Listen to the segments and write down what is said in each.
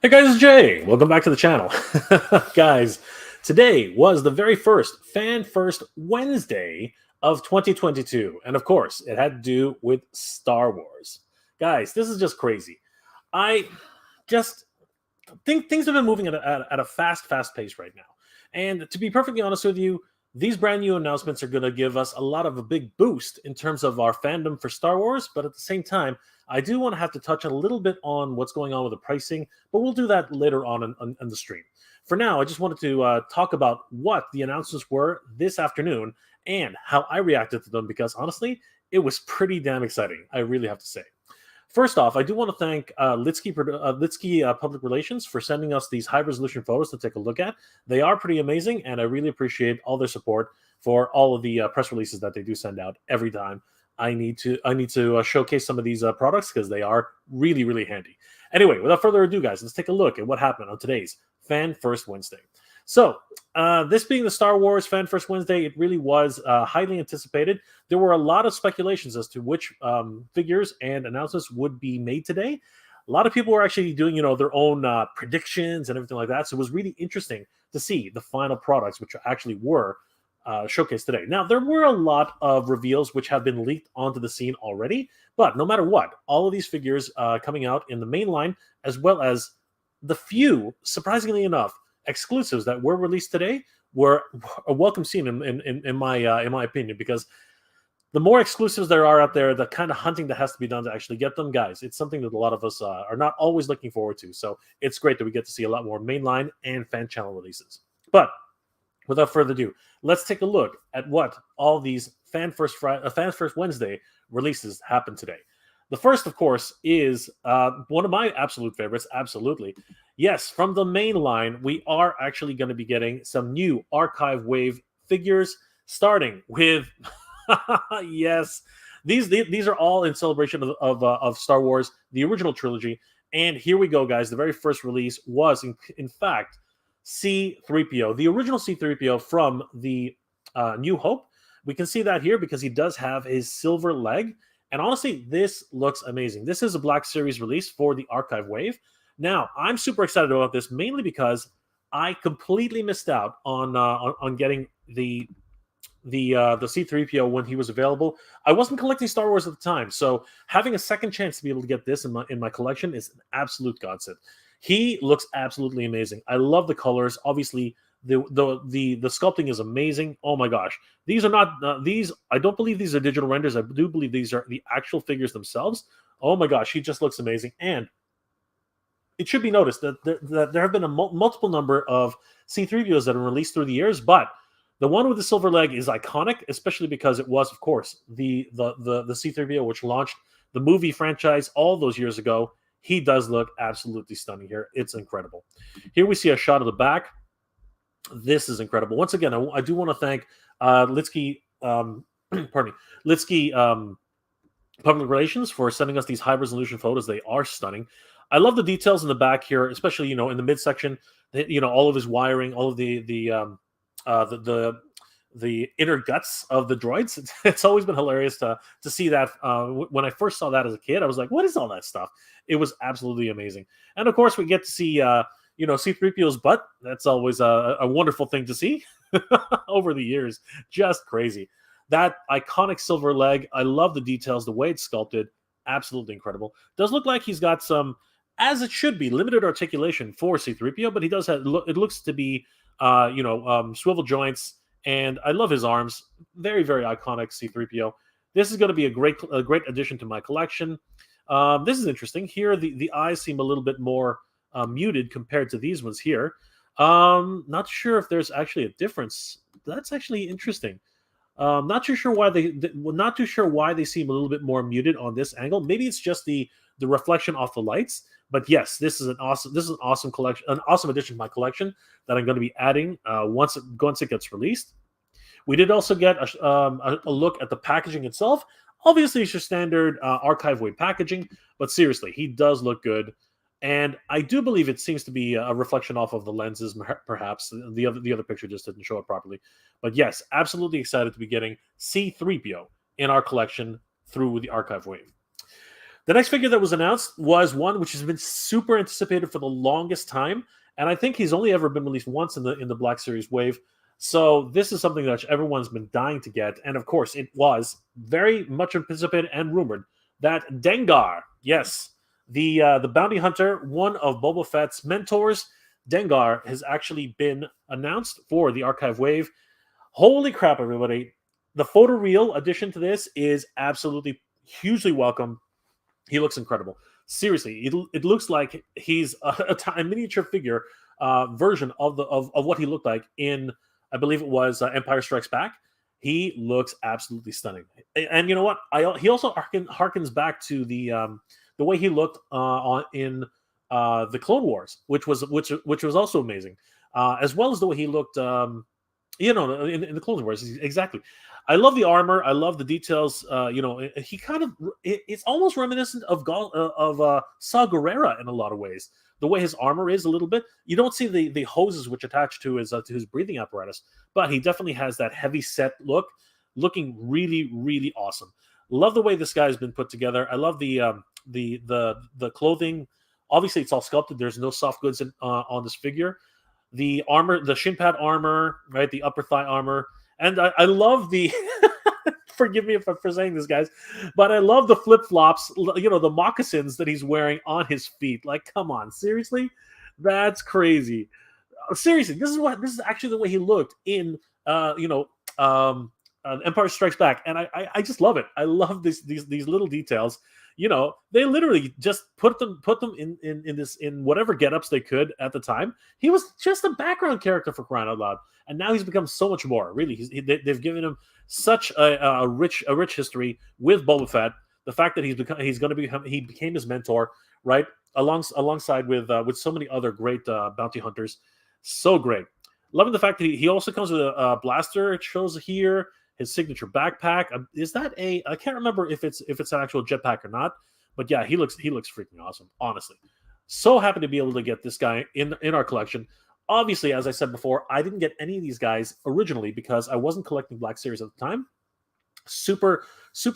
Hey guys, it's Jay. Welcome back to the channel. Guys, today was the very first Fan First Wednesday of 2022. And of course, it had to do with Star Wars. Guys, this is just crazy. I just think things have been moving at a fast pace right now. And to be perfectly honest with you, these brand new announcements are going to give us a lot of a big boost in terms of our fandom for Star Wars. But at the same time, I do want to have to touch a little bit on what's going on with the pricing, but we'll do that later on the stream. For now, I just wanted to talk about what the announcements were this afternoon and how I reacted to them because honestly, it was pretty damn exciting. I really have to say. First off, I do want to thank Litsky Public Relations for sending us these high-resolution photos to take a look at. They are pretty amazing, and I really appreciate all their support for all of the press releases that they do send out every time. I need to showcase some of these products because they are really handy. Anyway, without further ado, guys, let's take a look at what happened on today's Fan First Wednesday. So, this being the Star Wars Fan First Wednesday, it really was highly anticipated. There were a lot of speculations as to which figures and announcements would be made today. A lot of people were actually doing, their own predictions and everything like that. So it was really interesting to see the final products, which actually were showcased today. Now, there were a lot of reveals which have been leaked onto the scene already, but no matter what, all of these figures coming out in the main line, as well as the few, surprisingly enough, exclusives that were released today were a welcome scene in my opinion, because the more exclusives there are out there, the kind of hunting that has to be done to actually get them, guys, it's something that a lot of us are not always looking forward to. So it's great that we get to see a lot more mainline and fan channel releases. But without further ado, let's take a look at what all these Fan First Wednesday releases happened today. The first, of course, is one of my absolute favorites. Absolutely. Yes, from the main line, we are actually going to be getting some new Archive Wave figures, starting with, yes, these are all in celebration of Star Wars, the original trilogy. And here we go, guys. The very first release was, in fact, C-3PO, the original C-3PO from the New Hope. We can see that here because he does have his silver leg. And honestly, this looks amazing. This is a Black Series release for the Archive Wave. Now, I'm super excited about this, mainly because I completely missed out on getting the C-3PO when he was available. I wasn't collecting Star Wars at the time, so having a second chance to be able to get this in my collection is an absolute godsend. He looks absolutely amazing. I love the colors. Obviously, the sculpting is amazing. Oh my gosh, these are not these. I don't believe these are digital renders. I do believe these are the actual figures themselves. Oh my gosh, he just looks amazing. And it should be noticed that there have been a multiple number of C-3POs that are released through the years, but the one with the silver leg is iconic, especially because it was, of course, the C-3PO which launched the movie franchise all those years ago. He does look absolutely stunning here. It's incredible. Here we see a shot of the back. This is incredible. Once again, I do want to thank Litsky, Litsky Public Relations for sending us these high-resolution photos. They are stunning. I love the details in the back here, especially, in the midsection, all of his wiring, all of the inner guts of the droids. It's always been hilarious to see that. When I first saw that as a kid, I was like, what is all that stuff? It was absolutely amazing. And of course, we get to see, C-3PO's butt. That's always a wonderful thing to see over the years. Just crazy. That iconic silver leg. I love the details, the way it's sculpted. Absolutely incredible. Does look like he's got some, as it should be, limited articulation for C-3PO, but he does have, it looks to be, swivel joints. And I love his arms. Very iconic C-3PO. This is going to be a great addition to my collection. This is interesting. Here, the eyes seem a little bit more muted compared to these ones here. Not sure if there's actually a difference. That's actually interesting. Not too sure why they seem a little bit more muted on this angle. Maybe it's just the reflection off the lights. But yes, this is an awesome collection, an awesome addition to my collection that I'm going to be adding once it gets released. We did also get a look at the packaging itself. Obviously, it's your standard Archive Wave packaging, but seriously, he does look good. And I do believe it seems to be a reflection off of the lenses, perhaps. The other picture just didn't show it properly. But yes, absolutely excited to be getting C-3PO in our collection through the Archive Wave. The next figure that was announced was one which has been super anticipated for the longest time, and I think he's only ever been released once in the Black Series wave. So this is something that everyone's been dying to get, and of course, it was very much anticipated and rumored that Dengar, yes, the bounty hunter, one of Boba Fett's mentors, Dengar, has actually been announced for the Archive wave. Holy crap, everybody! The photoreal addition to this is absolutely hugely welcome. He looks incredible. Seriously, it looks like he's a miniature figure version of what he looked like in, I believe it was Empire Strikes Back. He looks absolutely stunning. And you know what? He also harkens back to the way he looked in the Clone Wars, which was also amazing, as well as the way he looked. In the Clone Wars, exactly. I love the armor. I love the details. He kind of it's almost reminiscent of Saw Gerrera in a lot of ways. The way his armor is a little bit. You don't see the hoses which attach to his breathing apparatus, but he definitely has that heavy set look, looking really, really awesome. Love the way this guy's been put together. I love the clothing. Obviously, it's all sculpted. There's no soft goods on this figure. The armor, the shin pad armor, right? The upper thigh armor. And I love the forgive me for saying this, guys, but I love the flip-flops, the moccasins that he's wearing on his feet. Like, come on, seriously? That's crazy. Seriously, this is actually the way he looked in Empire Strikes Back, and I just love it. I love these little details. They literally just put them in whatever getups they could at the time. He was just a background character, for crying out loud, and now he's become so much more. Really, they've given him such a rich history with Boba Fett. The fact that he became his mentor, right, alongside with so many other great bounty hunters. So great. Loving the fact that he also comes with a blaster. It shows here. His signature backpack. Is that I can't remember if it's an actual jetpack or not, but yeah, he looks freaking awesome. Honestly, so happy to be able to get this guy in our collection. Obviously, as I said before, I didn't get any of these guys originally because I wasn't collecting Black Series at the time. Super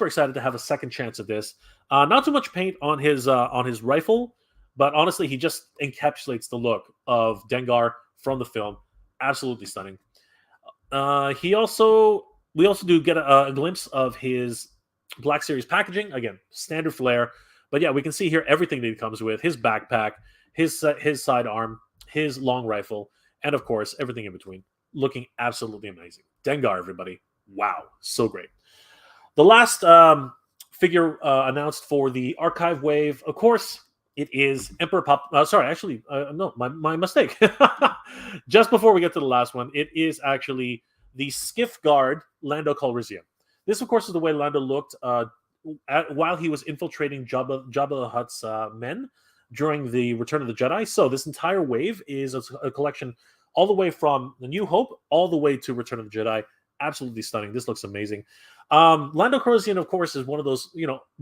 excited to have a second chance at this. Not too much paint on his rifle, but honestly, he just encapsulates the look of Dengar from the film. Absolutely stunning. We also do get a glimpse of his Black Series packaging. Again, standard flare. But yeah, we can see here everything that he comes with. His backpack, his sidearm, his long rifle, and of course, everything in between. Looking absolutely amazing. Dengar, everybody. Wow. So great. The last figure announced for the Archive wave, of course, it is Emperor no, my mistake. Just before we get to the last one, it is actually the Skiff guard, Lando Calrissian. This, of course, is the way Lando looked while he was infiltrating Jabba the Hutt's men during the Return of the Jedi. So this entire wave is a collection all the way from The New Hope all the way to Return of the Jedi. Absolutely stunning. This looks amazing. Lando Calrissian, of course, is one of those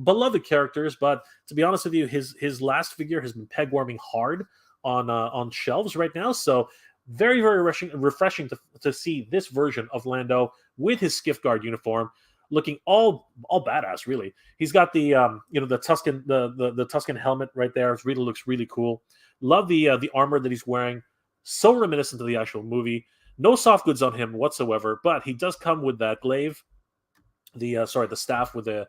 beloved characters, but to be honest with you, his last figure has been peg warming hard on shelves right now. So very, very refreshing to see this version of Lando with his Skiff guard uniform, looking all badass. Really, he's got the the Tusken helmet right there. It really looks really cool. Love the armor that he's wearing. So reminiscent of the actual movie. No soft goods on him whatsoever, but he does come with that glaive, the staff with the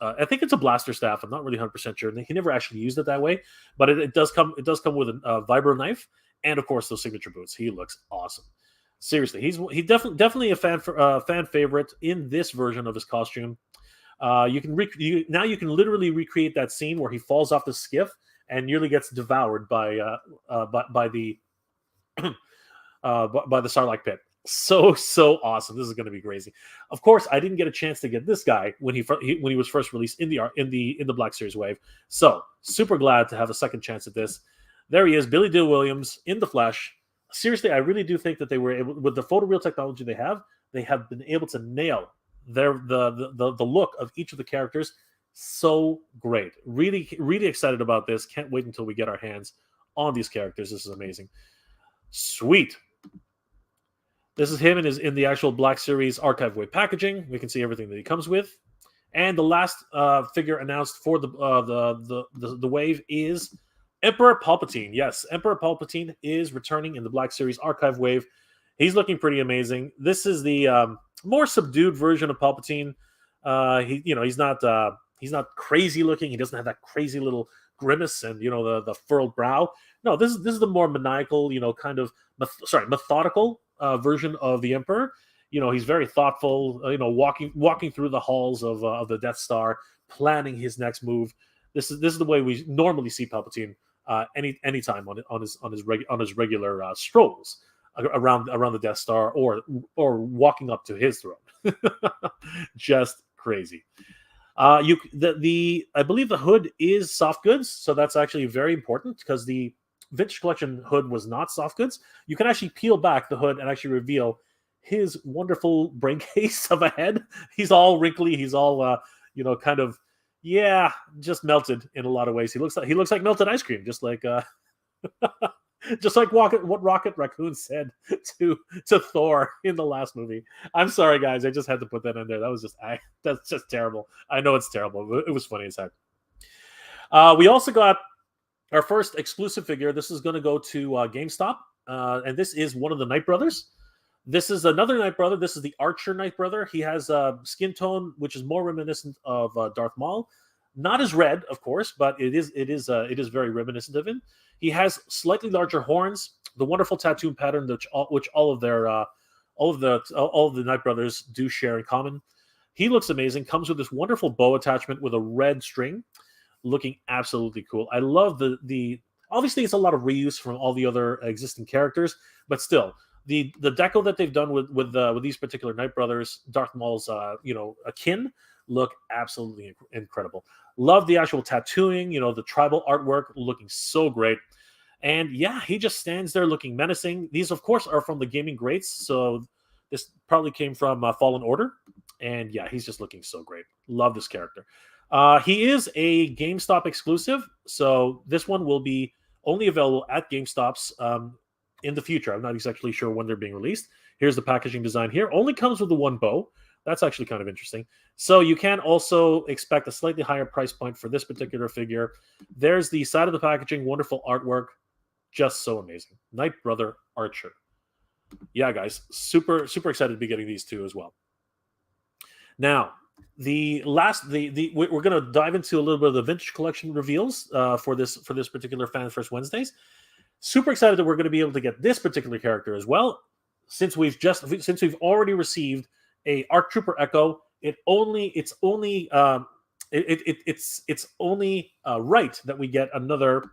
I think it's a blaster staff. I'm not really 100% sure. He never actually used it that way, but it does come with a vibro knife. And of course, those signature boots. He looks awesome. Seriously, he's definitely a fan favorite in this version of his costume. You can literally recreate that scene where he falls off the skiff and nearly gets devoured by the Sarlacc pit. So awesome. This is going to be crazy. Of course, I didn't get a chance to get this guy when he was first released in the Black Series wave. So super glad to have a second chance at this. There he is, Billy Dee Williams in the flesh. Seriously, I really do think that they were able, with the photoreal technology they have been able to nail the look of each of the characters. So great. Really, really excited about this. Can't wait until we get our hands on these characters. This is amazing. Sweet. This is him in the actual Black Series Archive wave packaging. We can see everything that he comes with. And the last figure announced for the wave is Emperor Palpatine. Yes, Emperor Palpatine is returning in the Black Series Archive wave. He's looking pretty amazing. This is the more subdued version of Palpatine. He's not crazy looking. He doesn't have that crazy little grimace and the furrowed brow. No, this is the more maniacal, kind of methodical version of the Emperor. He's very thoughtful. Walking through the halls of the Death Star, planning his next move. This is the way we normally see Palpatine anytime on his regular strolls around the Death Star or walking up to his throne. Just crazy. I believe the hood is soft goods, so that's actually very important because the Vintage Collection hood was not soft goods. You can actually peel back the hood and actually reveal his wonderful brain case of a head. He's all wrinkly. He's all kind of just melted in a lot of ways. He looks like melted ice cream, just like just like what Rocket Raccoon said to Thor in the last movie. I'm sorry, guys. I just had to put that in there. That's just terrible. I know it's terrible, but it was funny as heck. We also got our first exclusive figure. This is going to go to GameStop, and this is one of the Nightbrothers. This is another Nightbrother. This is the Archer Nightbrother. He has a skin tone which is more reminiscent of Darth Maul. Not as red, of course, but it is very reminiscent of him. He has slightly larger horns, the wonderful tattoo pattern which all of the Nightbrothers do share in common. He looks amazing. Comes with this wonderful bow attachment with a red string, looking absolutely cool. I love the obviously it's a lot of reuse from all the other existing characters, but still the deco that they've done with these particular Nightbrothers, Darth Maul's akin, look absolutely incredible. Love the actual tattooing, the tribal artwork looking so great. And yeah, he just stands there looking menacing. These, of course, are from the gaming greats, so this probably came from Fallen Order. And yeah, he's just looking so great. Love this character. He is a GameStop exclusive, so this one will be only available at GameStops in the future. I'm not exactly sure when they're being released. Here's the packaging design here. Only comes with the one bow. That's actually kind of interesting. So you can also expect a slightly higher price point for this particular figure. There's the side of the packaging, wonderful artwork, just so amazing. Nightbrother Archer. Yeah, guys, super excited to be getting these two as well. Now, we're going to dive into a little bit of the Vintage Collection reveals for this particular Fan First Wednesdays. Super excited that we're going to be able to get this particular character as well, since we've already received a ARC Trooper Echo. It's only right that we get another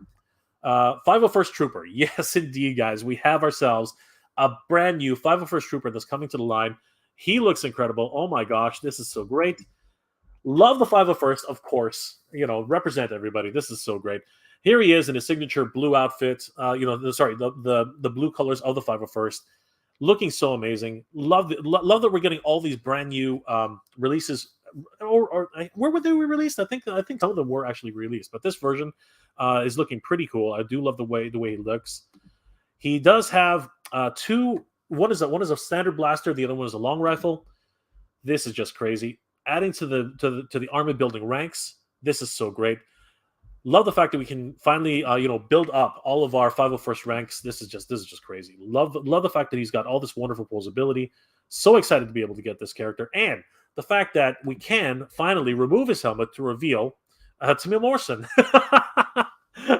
501st Trooper. Yes, indeed, guys, we have ourselves a brand new 501st Trooper that's coming to the line. He looks incredible. Oh my gosh, this is so great. Love the 501st, of course. Represent everybody. This is so great. Here he is in his signature blue outfit. The blue colors of the 501st. Looking so amazing. Love that we're getting all these brand new releases. Or where were they released? I think some of them were actually released, but this version is looking pretty cool. I do love the way he looks. He does have two. One is a standard blaster. The other one is a long rifle. This is just crazy. Adding to the army building ranks. This is so great. Love the fact that we can finally, build up all of our 501st ranks. This is just crazy. Love the fact that he's got all this wonderful posability. So excited to be able to get this character, and the fact that we can finally remove his helmet to reveal Tamil Morrison.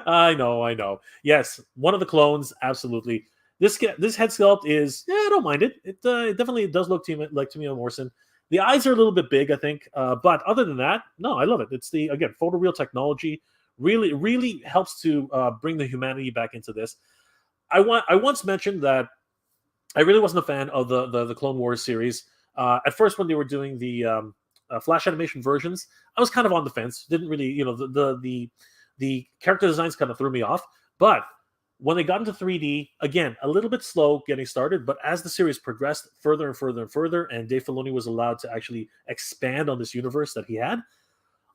I know. Yes, one of the clones, absolutely. This head sculpt is, I don't mind it. It definitely does look like Tamil Morrison. The eyes are a little bit big, I think, but other than that, no, I love it. It's the photoreal technology. Really helps to bring the humanity back into this. I once mentioned that I really wasn't a fan of the Clone Wars series. At first, when they were doing the Flash animation versions, I was kind of on the fence. Didn't really, the character designs kind of threw me off. But when they got into 3D, again, a little bit slow getting started. But as the series progressed further and further and further, and Dave Filoni was allowed to actually expand on this universe that he had,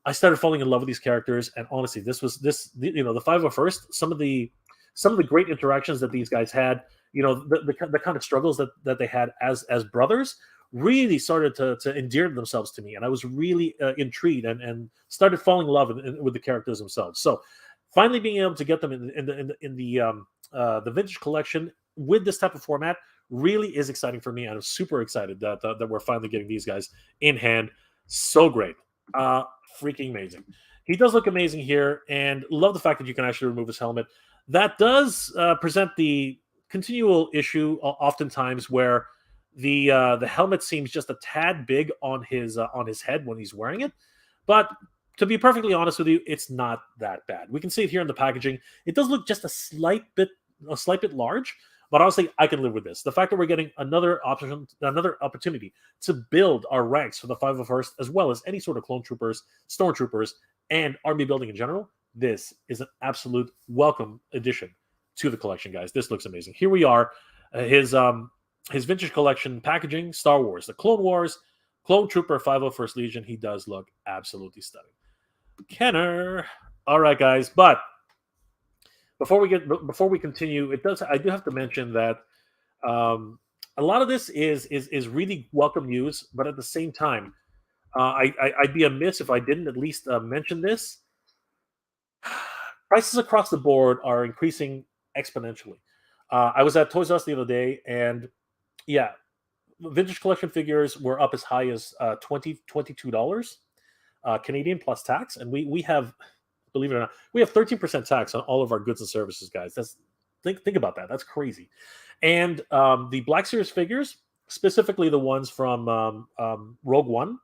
I started falling in love with these characters, and honestly, the 501st, some of the great interactions that these guys had, the kind of struggles that they had as brothers really started to endear themselves to me, and I was really intrigued and started falling in love with the characters themselves. So finally being able to get them in the vintage collection with this type of format really is exciting for me, and I'm super excited that we're finally getting these guys in hand. So great, freaking amazing. He does look amazing here, and love the fact that you can actually remove his helmet. That does present the continual issue, oftentimes, where the helmet seems just a tad big on his head when he's wearing it. But to be perfectly honest with you, it's not that bad. We can see it here in the packaging. It does look just a slight bit large, but honestly, I can live with this. The fact that we're getting another opportunity to build our ranks for the 501st, as well as any sort of clone troopers, stormtroopers, and army building in general, this is an absolute welcome addition to the collection, guys. This looks amazing. Here we are, his vintage collection packaging, Star Wars, the Clone Wars, Clone Trooper 501st Legion. He does look absolutely stunning. Kenner. All right, guys, but before we continue, I do have to mention that a lot of this is really welcome news, but at the same time, I'd be amiss if I didn't at least mention this. Prices across the board are increasing exponentially. I was at Toys R Us the other day, and yeah, vintage collection figures were up as high as $22 Canadian plus tax, and we have, believe it or not, we have 13% tax on all of our goods and services, guys. Think about that. That's crazy. And the Black Series figures, specifically the ones from Rogue One.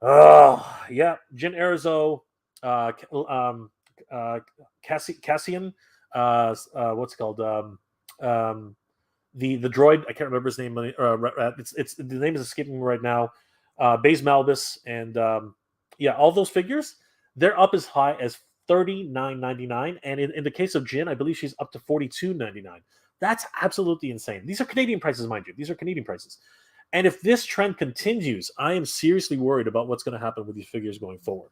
Oh yeah, Jyn Erso, Cassian, what's it called? The droid, I can't remember his name. It's the name is escaping me right now. Baze Malbus, and yeah, all those figures, they're up as high as $39.99, and in the case of Jyn, I believe she's up to $42.99. That's absolutely insane. These are Canadian prices, mind you. These are Canadian prices. And if this trend continues, I am seriously worried about what's going to happen with these figures going forward.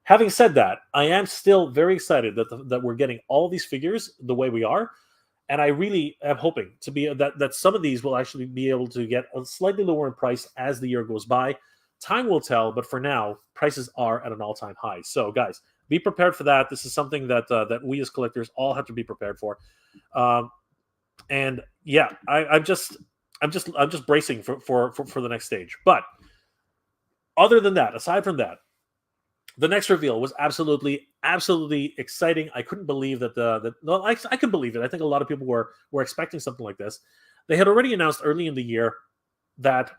Having said that, I am still very excited that we're getting all these figures the way we are, and I really am hoping to be that some of these will actually be able to get a slightly lower in price as the year goes by. Time will tell, but for now, prices are at an all-time high. So, guys, be prepared for that. This is something that we as collectors all have to be prepared for. And yeah, I'm just bracing for the next stage. But other than that, aside from that, the next reveal was absolutely exciting. I couldn't believe I could believe it. I think a lot of people were expecting something like this. They had already announced early in the year that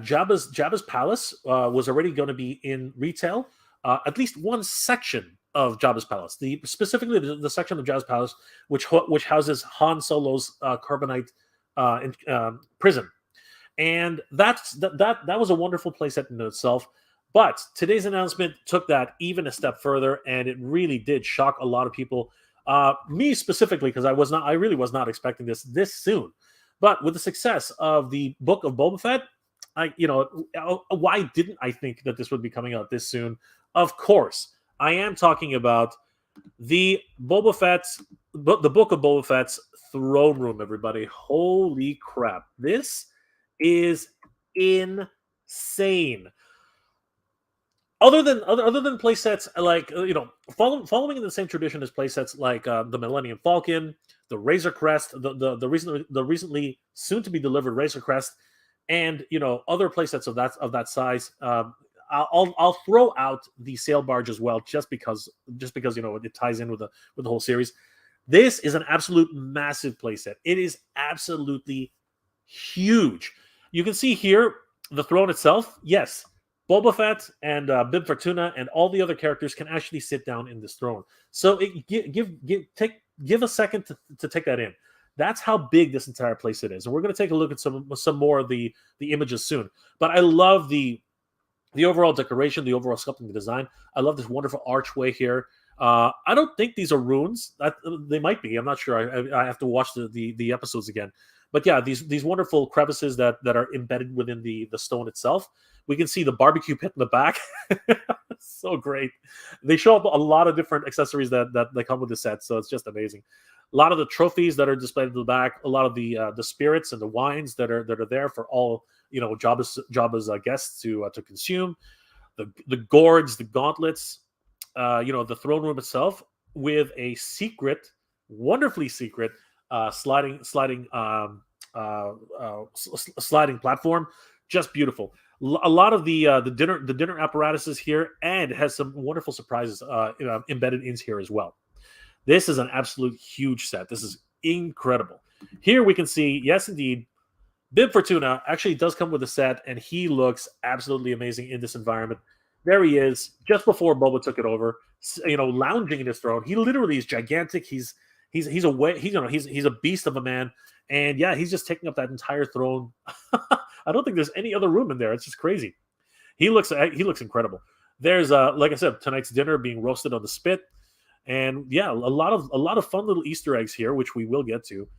Jabba's palace was already going to be in retail. At least one section of Jabba's palace, specifically the section of Jabba's palace which houses Han Solo's carbonite prison. And that was a wonderful playset in itself. But today's announcement took that even a step further, and it really did shock a lot of people. Me specifically, because I really was not expecting this soon. But with the success of the book of Boba Fett, why didn't I think that this would be coming out this soon? Of course, I am talking about the book of Boba Fett's throne room. Everybody, holy crap! This is insane. Other than play sets like following in the same tradition as play sets like the Millennium Falcon, the Razor Crest, the recently soon to be delivered Razor Crest, and other play sets of that size. I'll throw out the sail barge as well, just because it ties in with the whole series. This is an absolute massive playset. It is absolutely huge. You can see here the throne itself. Yes, Boba Fett and Bib Fortuna and all the other characters can actually sit down in this throne. So give a second to take that in. That's how big this entire playset is, and we're going to take a look at some more of the images soon. But I love the overall decoration, the overall sculpting, the design. I love this wonderful archway here. I don't think these are runes. They might be. I'm not sure. I have to watch the episodes again. But yeah, these wonderful crevices that are embedded within the stone itself. We can see the barbecue pit in the back. So great. They show up a lot of different accessories that come with the set, so it's just amazing. A lot of the trophies that are displayed in the back, a lot of the spirits and the wines that are there for all Jabba's guests to consume. The gourds, the gauntlets, the throne room itself with a secret, wonderfully secret sliding platform, just beautiful. A lot of the dinner apparatuses here, and has some wonderful surprises embedded in here as well. This is an absolute huge set. This is incredible. Here we can see, yes, indeed, Bib Fortuna actually does come with a set, and he looks absolutely amazing in this environment. There he is, just before Boba took it over, lounging in his throne. He literally is gigantic. He's a beast of a man, and yeah, he's just taking up that entire throne. I don't think there's any other room in there. It's just crazy. He looks incredible. There's like I said, tonight's dinner being roasted on the spit. And yeah, a lot of fun little Easter eggs here, which we will get to.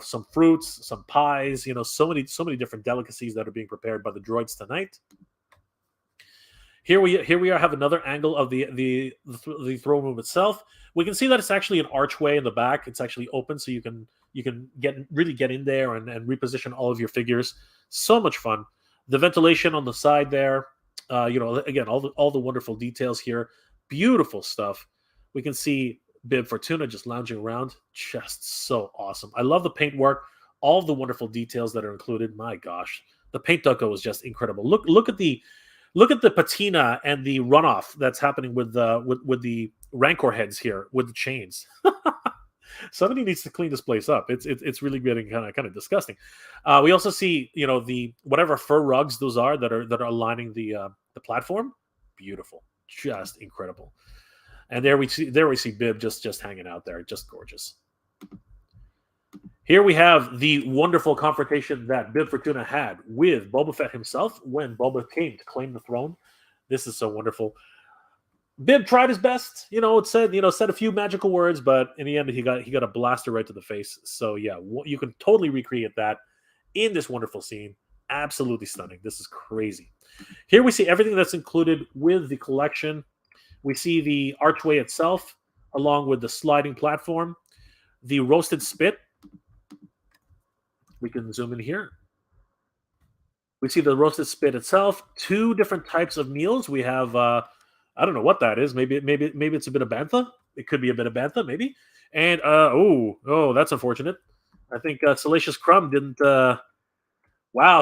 Some fruits, some pies. So many different delicacies that are being prepared by the droids tonight. Here we are. Have another angle of the throne room itself. We can see that it's actually an archway in the back. It's actually open, so you can get in there and reposition all of your figures. So much fun. The ventilation on the side there. Again, all the wonderful details here. Beautiful stuff. We can see Bib Fortuna just lounging around. Just so awesome. I love the paint work. All the wonderful details that are included. My gosh, the paint deco is just incredible. Look at the patina and the runoff that's happening with the Rancor heads here with the chains. Somebody needs to clean this place up. It's really getting kind of disgusting. We also see the whatever fur rugs those are that are lining the platform. Beautiful, just incredible. And there we see Bib just hanging out there, just gorgeous. Here we have the wonderful confrontation that Bib Fortuna had with Boba Fett himself when Boba came to claim the throne. This is so wonderful. Bib tried his best, it said a few magical words, but in the end he got a blaster right to the face. So yeah, you can totally recreate that in this wonderful scene. Absolutely stunning. This is crazy. Here we see everything that's included with the collection. We see the archway itself, along with the sliding platform, the roasted spit. We can zoom in here. We see the roasted spit itself. 2 different types of meals. We have, I don't know what that is. Maybe it's a bit of bantha. It could be a bit of bantha, maybe. And that's unfortunate. I think Salacious Crumb didn't.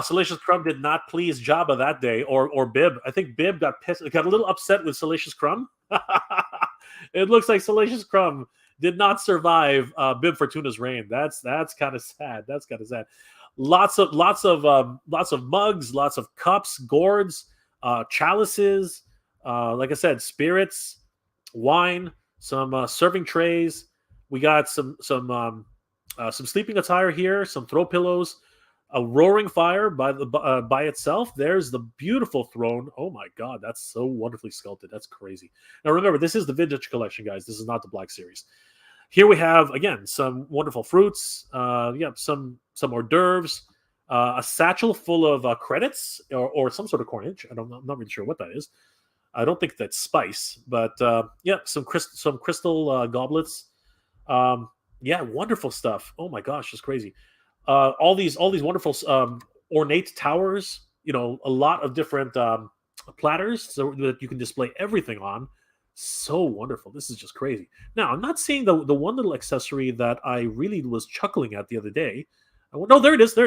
Salacious Crumb did not please Jabba that day, or Bib. I think Bib got a little upset with Salacious Crumb. It looks like Salacious Crumb did not survive Bib Fortuna's reign. That's kind of sad. That's kind of sad. Lots of mugs, lots of cups, gourds, chalices. Like I said, spirits, wine, some serving trays. We got some sleeping attire here, some throw pillows. A roaring fire by itself. There's the beautiful throne. Oh my God, that's so wonderfully sculpted. That's crazy. Now remember, this is the vintage collection, guys. This is not the Black Series. Here we have again some wonderful fruits. Some hors d'oeuvres. A satchel full of credits or some sort of coinage. I'm not really sure what that is. I don't think that's spice, but some crystal goblets. Wonderful stuff. Oh my gosh, it's crazy. All these wonderful ornate towers, a lot of different platters so that you can display everything on. So wonderful. This is just crazy. Now, I'm not seeing the one little accessory that I really was chuckling at the other day. There it is.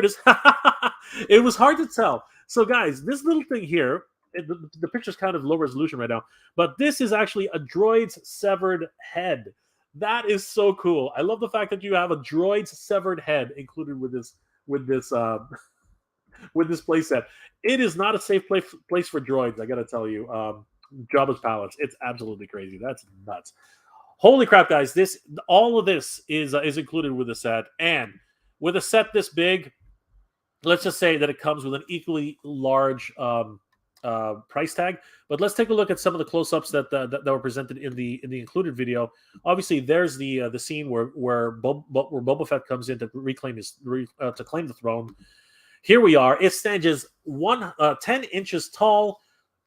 It was hard to tell. So guys, this little thing here, the picture's kind of low resolution right now, but this is actually a droid's severed head. That is so cool. I love the fact that you have a droid's severed head included with this playset. It is not a safe place for droids, I gotta tell you. Jabba's palace. It's absolutely crazy. That's nuts. Holy crap, guys! All of this is included with the set, and with a set this big, let's just say that it comes with an equally large price tag. But let's take a look at some of the close-ups that were presented in the included video. Obviously, there's the scene where Boba Fett comes in to claim the throne. Here we are. It stands 10 inches tall,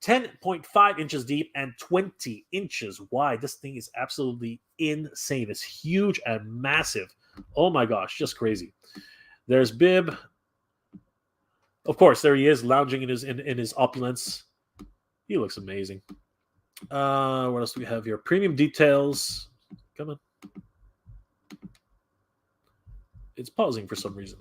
10.5 inches deep and 20 inches wide. This thing is absolutely insane. It's huge and massive. Oh my gosh, just crazy. There's Bib. Of course, there he is, lounging in his opulence. He looks amazing. What else do we have here? Premium details. Come on. It's pausing for some reason.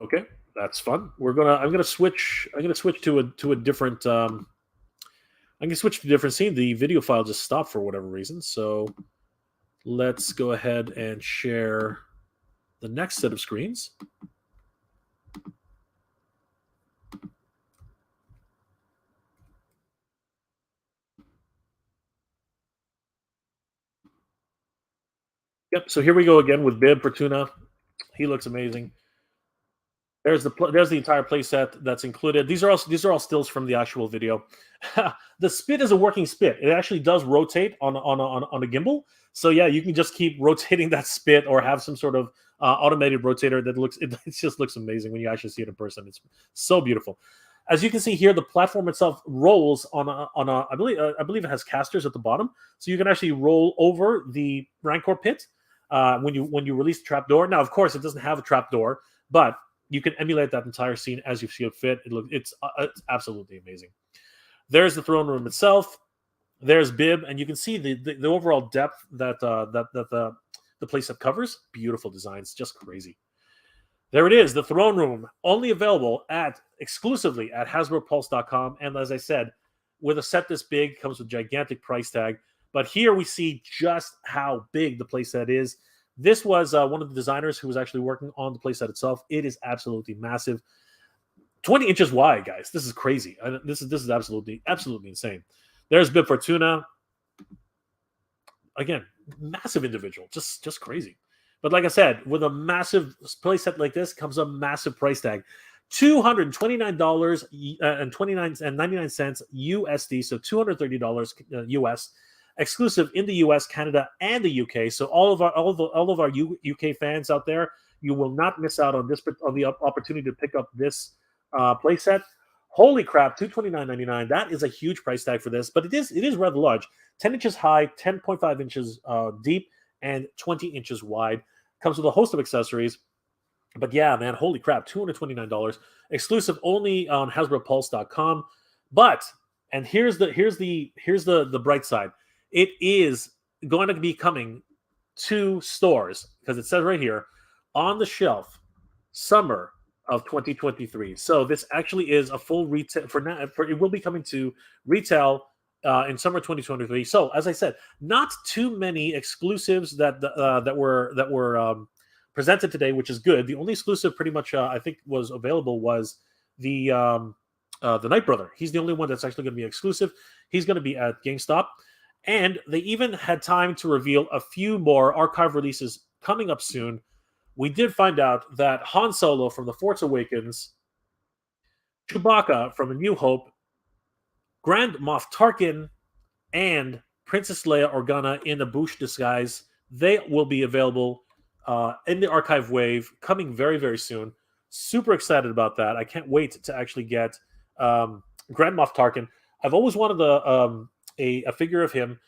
Okay, that's fun. I'm gonna switch to a different I can switch to a different scene. The video file just stopped for whatever reason. So let's go ahead and share the next set of screens. Yep. So here we go again with Bib Fortuna. He looks amazing. There's the entire playset that's included. These are all stills from the actual video. The spit is a working spit. It actually does rotate on a gimbal. So yeah, you can just keep rotating that spit or have some sort of automated rotator that it just looks amazing when you actually see it in person. It's so beautiful. As you can see here, the platform itself rolls on a I believe it has casters at the bottom, so you can actually roll over the Rancor pit when you release the trapdoor. Now, of course, it doesn't have a trapdoor, but you can emulate that entire scene as you see it fit. It's absolutely amazing. There's the throne room itself. There's Bib, and you can see the overall depth that the playset covers. Beautiful designs, just crazy. There it is, the throne room, only available exclusively at HasbroPulse.com. And as I said, with a set this big, comes with a gigantic price tag. But here we see just how big the playset is. This was one of the designers who was actually working on the playset itself. It is absolutely massive. 20 inches wide, guys. This is crazy. This is absolutely insane. There's Bib Fortuna. Again, massive individual. Just crazy. But like I said, with a massive playset like this comes a massive price tag. $229.99 USD, so $230 US. Exclusive in the US, Canada, and the UK. So all of our UK fans out there, you will not miss out on the opportunity to pick up this playset. Holy crap, $229.99. That is a huge price tag for this, but it is rather large. 10 inches high, 10.5 inches deep, and 20 inches wide. Comes with a host of accessories. But yeah, man, holy crap, $229. Exclusive only on HasbroPulse.com. But and here's the bright side. It is going to be coming to stores because it says right here on the shelf, summer of 2023. So this actually is a full retail it will be coming to retail in summer 2023. So as I said, not too many exclusives that were presented today, which is good. The only exclusive pretty much I think was available was the Nightbrother. He's the only one that's actually going to be exclusive. He's going to be at GameStop. And they even had time to reveal a few more archive releases coming up soon. We did find out that Han Solo from The Force Awakens, Chewbacca from A New Hope, Grand Moff Tarkin, and Princess Leia Organa in a Bouche disguise, they will be available in the archive wave coming very, very soon. Super excited about that. I can't wait to actually get Grand Moff Tarkin. I've always wanted a figure of him,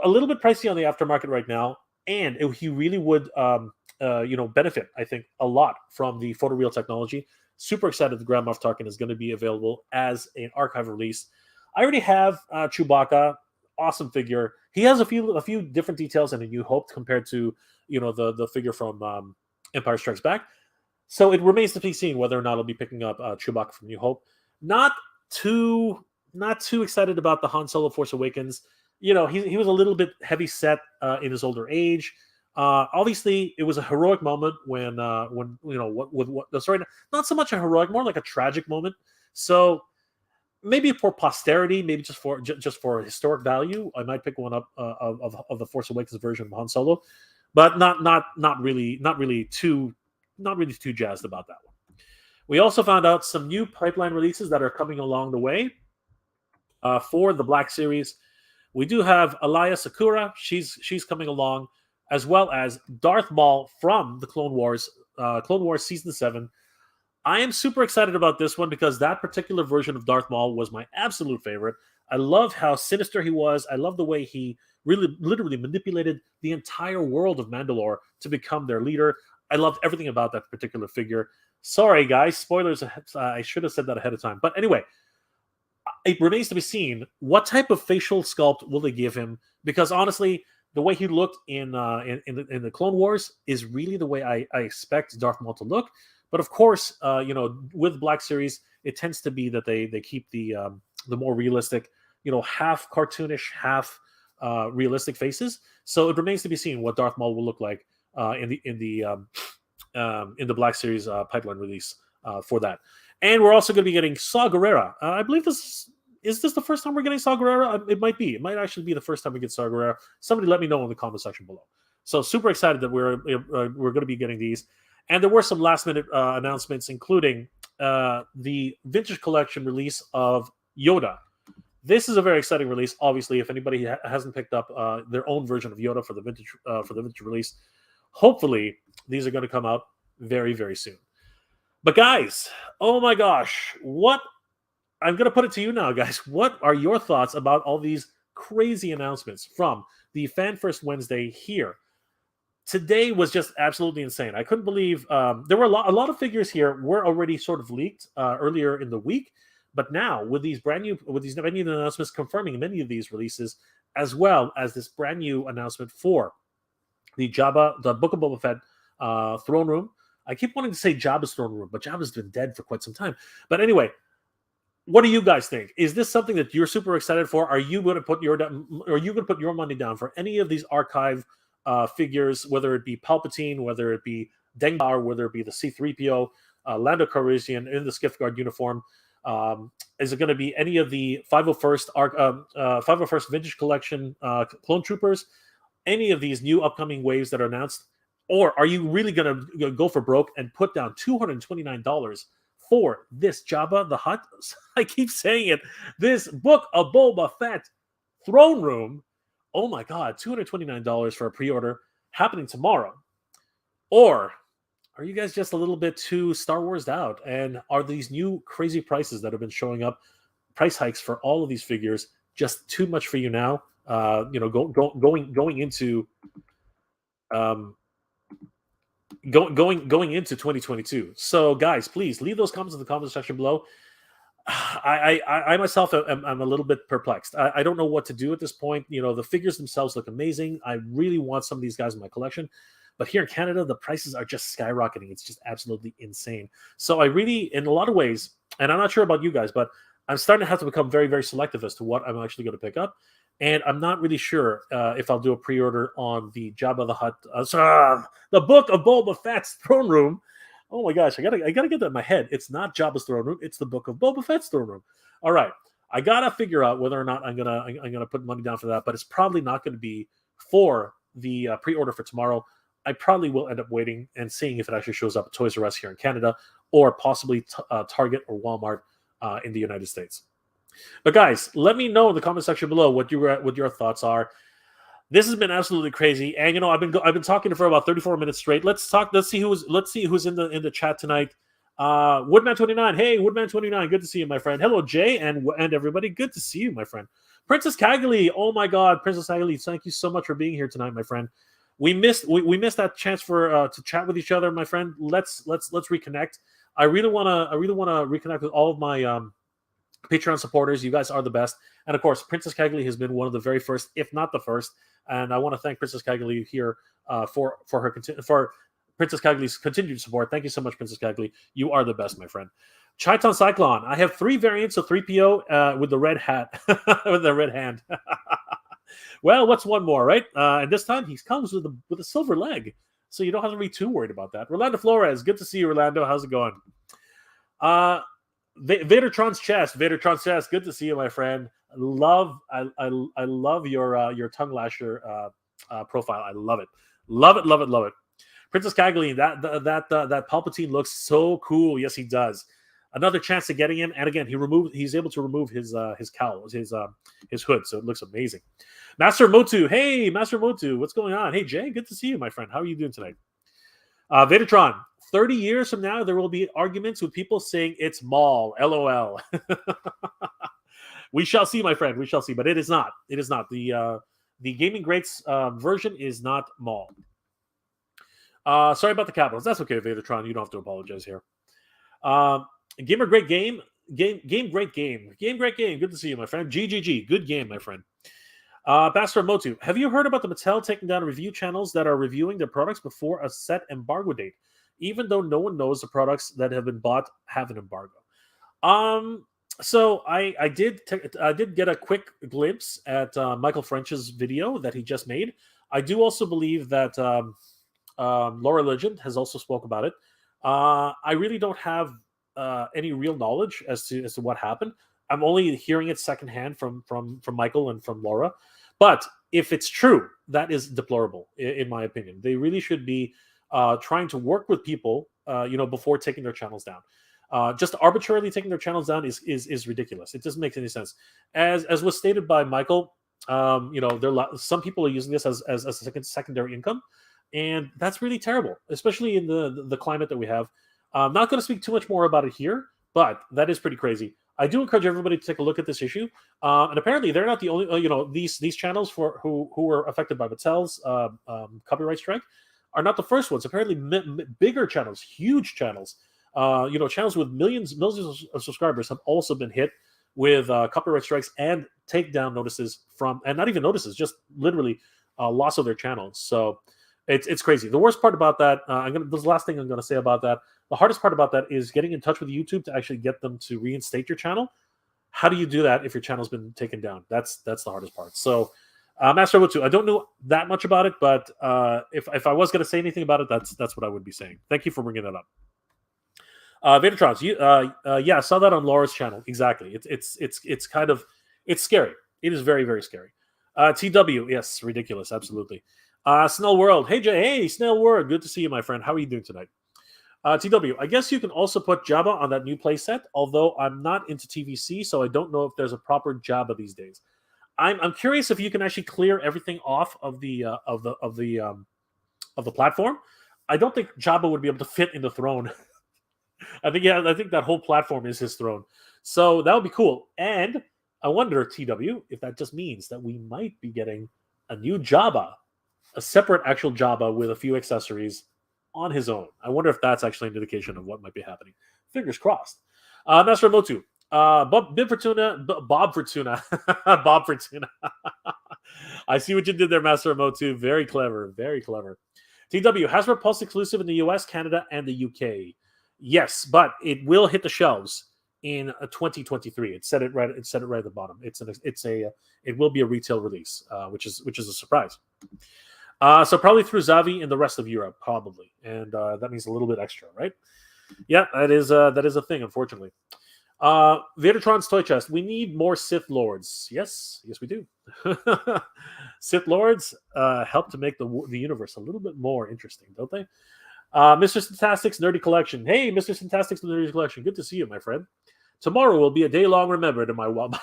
a little bit pricey on the aftermarket right now, and he really would benefit, I think, a lot from the photoreal technology. Super excited that Grand Moff Tarkin is going to be available as an archive release. I already have Chewbacca, awesome figure. He has a few different details in A New Hope compared to the figure from Empire Strikes Back. So it remains to be seen whether or not I'll be picking up Chewbacca from New Hope. Not too excited about the Han Solo Force Awakens. He was a little bit heavy set in his older age. Obviously, it was a heroic moment when the story, not so much a heroic, more like a tragic moment. So maybe for posterity, maybe just for historic value, I might pick one up of the Force Awakens version of Han Solo, but not really too jazzed about that one. We also found out some new pipeline releases that are coming along the way for the Black Series. We do have Alaya Sakura. She's coming along. as well as Darth Maul from the Clone Wars Season 7. I am super excited about this one because that particular version of Darth Maul was my absolute favorite. I love how sinister he was. I love the way he really literally manipulated the entire world of Mandalore to become their leader. I loved everything about that particular figure. Sorry, guys, spoilers. I should have said that ahead of time. But anyway, it remains to be seen what type of facial sculpt will they give him. Because honestly, the way he looked in the Clone Wars is really the way I expect Darth Maul to look. But of course, with Black Series, it tends to be that they keep the more realistic, half cartoonish, half realistic faces. So it remains to be seen what Darth Maul will look like in the Black Series pipeline release for that. And we're also going to be getting Saw Gerrera. I believe this is this the first time we're getting Saw Gerrera? It might be. It might actually be the first time we get Saw Gerrera. Somebody let me know in the comment section below. So super excited that we're going to be getting these. And there were some last minute announcements, including the Vintage Collection release of Yoda. This is a very exciting release. Obviously, if anybody hasn't picked up their own version of Yoda for the vintage release, hopefully these are going to come out very, very soon. But guys, oh my gosh, I'm going to put it to you now, guys. What are your thoughts about all these crazy announcements from the Fan First Wednesday here? Today was just absolutely insane. I couldn't believe there were a lot of figures here were already sort of leaked earlier in the week, but now with these many new announcements confirming many of these releases, as well as this brand new announcement for the Book of Boba Fett throne room. I keep wanting to say Jabba's throne room, but Jabba's been dead for quite some time. But anyway, what do you guys think? Is this something that you're super excited for? Are you going to put your money down for any of these archive figures, whether it be Palpatine, whether it be Dengar, whether it be the C-3PO, Lando Calrissian in the Skiff Guard uniform? Is it going to be any of the 501st Vintage Collection Clone Troopers? Any of these new upcoming waves that are announced? Or are you really going to go for broke and put down $229 for this Jabba the Hutt? I keep saying it. This Book of Boba Fett throne room. Oh my God, $229 for a pre-order happening tomorrow. Or are you guys just a little bit too Star Wars'd out? And are these new crazy prices that have been showing up, price hikes for all of these figures, just too much for you now? Going into going into 2022. So guys, please leave those comments in the comment section below. I myself I'm a little bit perplexed. I don't know what to do at this point. The figures themselves look amazing. I really want some of these guys in my collection, but here in Canada the prices are just skyrocketing. It's just absolutely insane. So I really, in a lot of ways, and I'm not sure about you guys, but I'm starting to have to become very, very selective as to what I'm actually going to pick up. And I'm not really sure if I'll do a pre-order on the Jabba the Hutt, the Book of Boba Fett's throne room. Oh my gosh, I gotta get that in my head. It's not Jabba's throne room; it's the Book of Boba Fett's throne room. All right, I gotta figure out whether or not I'm gonna put money down for that. But it's probably not going to be for the pre-order for tomorrow. I probably will end up waiting and seeing if it actually shows up at Toys R Us here in Canada, or possibly Target or Walmart in the United States. But guys, let me know in the comment section below what your thoughts are. This has been absolutely crazy, and I've been talking for about 34 minutes straight. Let's see who's in the chat tonight. Woodman29, hey Woodman29, good to see you, my friend. Hello Jay and everybody, good to see you, my friend. Princess Cagley, oh my God, Princess Cagley, thank you so much for being here tonight, my friend. We missed that chance for to chat with each other, my friend. Let's reconnect. I really want to reconnect with all of my Patreon supporters. You guys are the best. And of course, Princess Cagley has been one of the very first, if not the first. And I want to thank Princess Cagley here for Princess Cagley's continued support. Thank you so much, Princess Cagley. You are the best, my friend. Chiton Cyclone. I have 3 variants of 3PO with the red hat, with the red hand. Well, what's one more, right? And this time he comes with a silver leg, so you don't have to be too worried about that. Rolando Flores, good to see you, Rolando. How's it going? Vadertron's chest, good to see you, my friend. I love your tongue lasher profile. I love it. Princess Cagley, that Palpatine looks so cool. Yes, he does. another chance at getting him. And again, he's able to remove his cowl, his hood, so it looks amazing. Master Motu, hey Master Motu, what's going on? Hey Jay, good to see you, my friend. How are you doing tonight? Vadertron, 30 years from now, there will be arguments with people saying it's Maul. LOL. We shall see, my friend. We shall see, but it is not. It is not. The Gaming Greats version is not Maul. Sorry about the capitals. That's okay, Vadertron. You don't have to apologize here. Gamer Great Game. Game Great Game. Game Great Game. Good to see you, my friend. GGG. Good game, my friend. Bastard Motu, have you heard about the Mattel taking down review channels that are reviewing their products before a set embargo date, even though no one knows the products that have been bought have an embargo? So I did get a quick glimpse at Michael French's video that he just made. I do also believe that Laura Legend has also spoke about it. I really don't have any real knowledge as to what happened. I'm only hearing it secondhand from Michael and from Laura. But if it's true, that is deplorable, in my opinion. They really should be trying to work with people, before taking their channels down. Just arbitrarily taking their channels down is ridiculous. It doesn't make any sense. As was stated by Michael, some people are using this as a secondary income, and that's really terrible, especially in the climate that we have. I'm not going to speak too much more about it here, but that is pretty crazy. I do encourage everybody to take a look at this issue. And apparently, they're not the only. These channels who were affected by Mattel's copyright strike are not the first ones. Apparently, bigger channels, huge channels, channels with millions of subscribers have also been hit with copyright strikes and takedown notices and not even notices, just literally loss of their channels. So it's crazy. The worst part about that, this is the last thing I'm going to say about that. The hardest part about that is getting in touch with YouTube to actually get them to reinstate your channel. How do you do that if your channel's been taken down? That's the hardest part. So, Master Wotu, I don't know that much about it, but if I was going to say anything about it, that's what I would be saying. Thank you for bringing that up. Vadertrons, I saw that on Laura's channel. Exactly. It's kind of scary. It is very, very scary. TW, yes, ridiculous, absolutely. Snell World, hey Jay, hey Snell World, good to see you, my friend. How are you doing tonight? TW, I guess you can also put Jabba on that new playset, although I'm not into TVC, so I don't know if there's a proper Jabba these days. I'm curious if you can actually clear everything off of the platform. I don't think Jabba would be able to fit in the throne. I think that whole platform is his throne. So that would be cool. And I wonder, TW, if that just means that we might be getting a new Jabba, a separate actual Jabba with a few accessories on his own. I wonder if that's actually an indication of what might be happening. Fingers crossed. Master Motu, Bob Fortuna. Bob Fortuna. I see what you did there, Master Motu. Very clever. Very clever. TW, Hasbro Pulse exclusive in the US, Canada, and the UK. Yes, but it will hit the shelves in 2023. It said it right at the bottom. It will be a retail release, which is a surprise. So probably through Zavi in the rest of Europe, probably, and that means a little bit extra, right? Yeah, that is a thing, unfortunately. Vadertron's toy chest. We need more Sith Lords. Yes, we do. Sith Lords help to make the universe a little bit more interesting, don't they? Mr. Fantastic's Nerdy Collection. Hey, Mr. Fantastic's Nerdy Collection. Good to see you, my friend. Tomorrow will be a day long remembered in my wallet.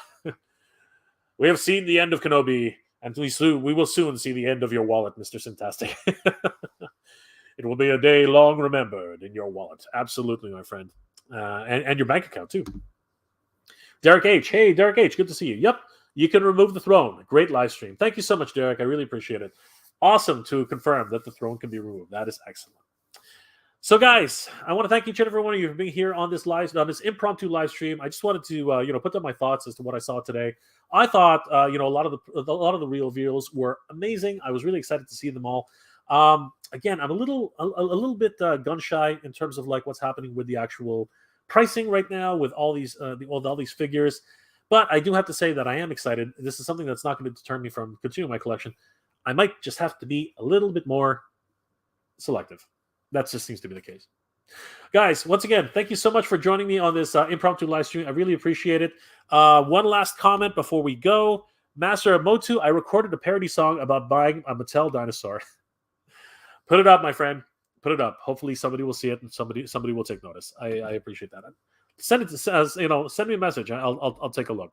We have seen the end of Kenobi, and we will soon see the end of your wallet, Mr. Fantastic. It will be a day long remembered in your wallet. Absolutely, my friend. And your bank account, too. Derek H. Hey, Derek H. Good to see you. Yep, you can remove the throne. Great live stream. Thank you so much, Derek. I really appreciate it. Awesome to confirm that the throne can be removed. That is excellent. So, guys, I want to thank each and every one of you for being here on this impromptu live stream. I just wanted to, put down my thoughts as to what I saw today. I thought, a lot of the reveals were amazing. I was really excited to see them all. Again, I'm a little bit gun shy in terms of like what's happening with the actual pricing right now with all these all these figures. But I do have to say that I am excited. This is something that's not going to deter me from continuing my collection. I might just have to be a little bit more selective. That just seems to be the case. Guys, once again, thank you so much for joining me on this impromptu live stream. I really appreciate it. One last comment before we go. Master Motu, I recorded a parody song about buying a Mattel dinosaur. Put it up, my friend. Put it up. Hopefully somebody will see it and somebody will take notice. I appreciate that. send it to send me a message. I'll take a look.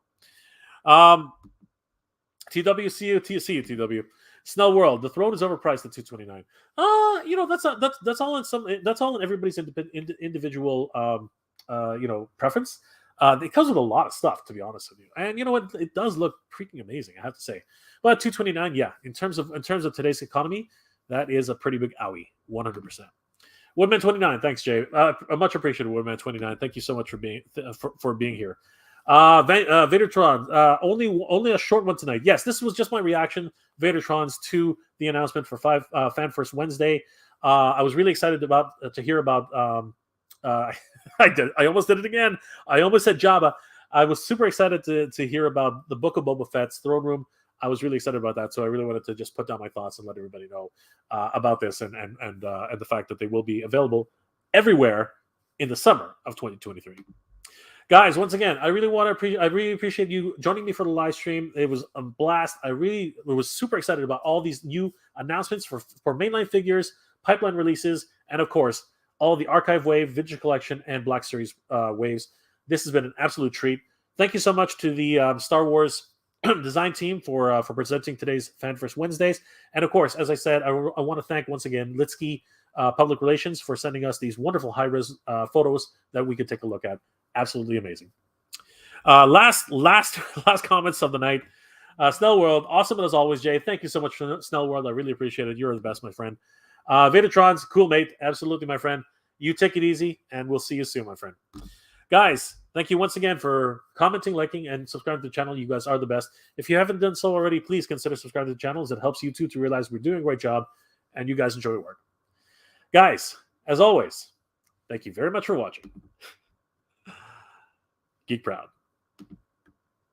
TWCU TW Snell World. The throne is overpriced at $229. That's all in everybody's individual preference. It comes with a lot of stuff, to be honest with you. And you know what? It does look freaking amazing, I have to say. But $229, yeah. In terms of today's economy, that is a pretty big owie, 100%. Woodman29, thanks, Jay. Much appreciated, Woodman29. Thank you so much for being here. Vadertron, only a short one tonight. Yes, this was just my reaction, Vadertrons, to the announcement for Fan First Wednesday. I was really excited to hear about. I almost did it again. I almost said Jabba. I was super excited to hear about the Book of Boba Fett's throne room. I was really excited about that, so I really wanted to just put down my thoughts and let everybody know about this and the fact that they will be available everywhere in the summer of 2023. Guys, once again, I really appreciate you joining me for the live stream. It was a blast. I was super excited about all these new announcements for mainline figures, pipeline releases, and of course, all the Archive Wave, Vintage Collection, and Black Series waves. This has been an absolute treat. Thank you so much to the Star Wars design team for presenting today's Fan First Wednesdays. And of course, as I said, I want to thank once again Litsky Public Relations for sending us these wonderful high-res photos that we could take a look at. Absolutely amazing. Last comments of the night. Snell World, awesome as always, Jay. Thank you so much for Snell World. I really appreciate it. You're the best, my friend. Vadertrons, cool, mate. Absolutely, my friend. You take it easy, and we'll see you soon, my friend. Guys, thank you once again for commenting, liking, and subscribing to the channel. You guys are the best. If you haven't done so already, please consider subscribing to the channel. It helps YouTube to realize we're doing a great job, and you guys enjoy the work. Guys, as always, thank you very much for watching. Geek proud.